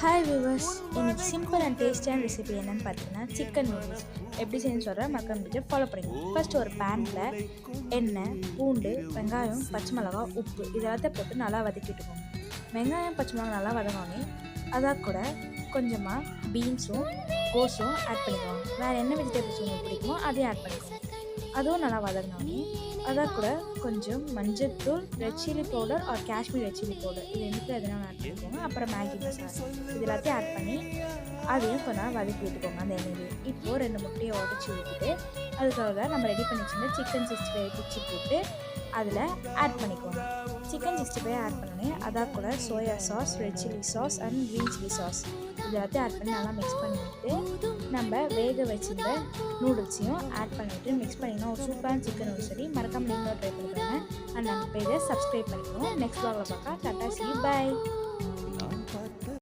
Hi viewers, இன்னைக்கு simple and டேஸ்டியான recipe என்னன்னு பார்த்தீங்கன்னா சிக்கன் நூடுல்ஸ் எப்படி செய்யணும்னு சொல்கிறேன். மறக்காம வீடியோ ஃபாலோ பண்ணிக்கோங்க. ஃபர்ஸ்ட் ஒரு பேனில் எண்ணெய், பூண்டு, வெங்காயம், பச்சை மிளகா, உப்பு இதெல்லாத்தையும் போட்டு நல்லா வதக்கிட்டுக்கோங்க. வெங்காயம் பச்சை மிளகா நல்லா வதங்கினோடனே அதான் கூட கொஞ்சமாக பீன்ஸும் கோஸும் ஆட் பண்ணிக்கோங்க. வேறு என்ன வெஜிடபிள்ஸ் உங்களுக்கு பிடிக்குமோ அதையும் ஆட் பண்ணிக்கோங்க. அதுவும் நல்லா வதங்கினோடனே அதான் கூட கொஞ்சம் மஞ்சள்தூள், red chilli powder R Kashmir red chilli powder இது ரெண்டுக்கும் எதனாலும் ஆட் பண்ணிக்கோங்க. அப்புறம் மேகி மசாலா இது எல்லாத்தையும் ஆட் பண்ணி அதையும் கொஞ்ச நேரம் வதக்கி விட்டுக்கோங்க அந்த எண்ணெயிலே. இப்போது 2 முட்டையை உடச்சி ஊற்றிட்டு அதுக்காக நம்ம ரெடி பண்ணி வச்சுருந்த சிக்கன் 65 பிச்சு போட்டு அதில் ஆட் பண்ணிக்கோங்க. சிக்கன் 65 ஆட் பண்ணோடனே அதான் கூட soya sauce, red chilli sauce and green chilli sauce இது எல்லாத்தையும் ஆட் பண்ணி நல்லா மிக்ஸ் பண்ணிவிட்டு நம்ம வேக வச்சுருந்த நூடுல்ஸையும் ஆட் பண்ணிவிட்டு மிக்ஸ் பண்ணிங்கன்னா ஒரு சூப்பரான சிக்கன் நூடுல்ஸ் சரி. மறக்காமல் நீங்களும் ட்ரை பண்ணிக்கோங்க. அண்ட் நம்ம பேஜை சப்ஸ்கிரைப் பண்ணிக்கோங்க. நெக்ஸ்ட் vlogல பார்க்கலாம். Tata, see you, bye.